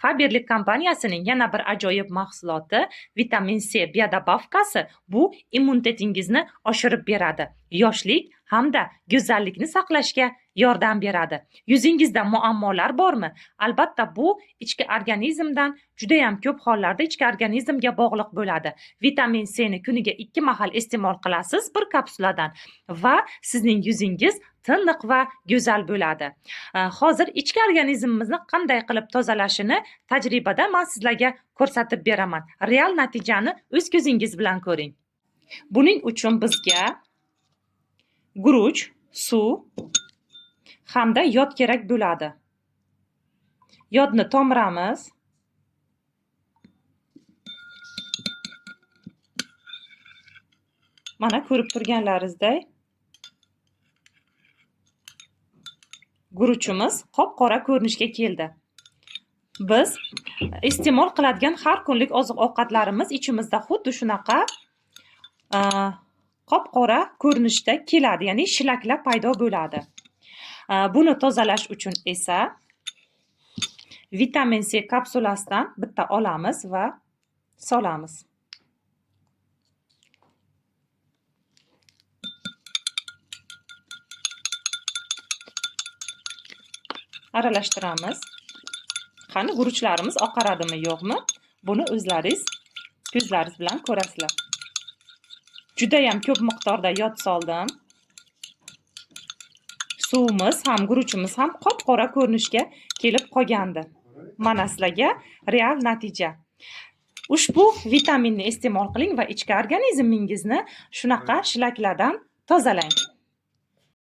Faberlic kompaniyasining yana bir ajoyib mahsuloti vitamin C biodobavkasi bu immunitetingizni oshirib beradi. Yoshlik hamda go'zallikni saqlashga yordam beradi. Yuzingizda muammolar bormi? Albatta bu ichki organizmdan juda ham ko'p hollarda ichki organizmga bog'liq bo'ladi. Vitamin C ni kuniga 2 mahal iste'mol qilasiz bir kapsuladan va sizning yuzingiz tiniq va go'zal bo'ladi. Hozir ichki organizmimizni qanday qilib tozalashini tajribada men sizlarga ko'rsatib beraman. Real natijani o'z ko'zingiz bilan ko'ring. Buning uchun bizga guruch, suv hamda yod kerak bo'ladi. Yodni tomiramiz. Mana ko'rib turganlaringizdek guruchimiz qop-qora ko'rinishga keldi. Biz iste'mol qiladigan har kunlik oziq-ovqatlarimiz ichimizda xuddi shunaqa qop-qora ko'rinishda keladi, ya'ni shilaklar paydo bo'ladi. Buni tozalash uchun esa vitamin C kapsulasidan bitta olamiz va solamiz. Aralashtiramiz. Qani guruchlarimiz oqaradimi, yo'qmi? Buni o'zlaringiz ko'zlaringiz bilan ko'rasizlar. Juda ham ko'p miqdorda yod soldim. Suvimiz ham, guruchimiz ham qop-qora ko'rinishga kelib qolgandi. Mana sizlarga real natija. Ushbu vitaminni iste'mol qiling va ichki organizmingizni shunaqa shilaklardan tozalang.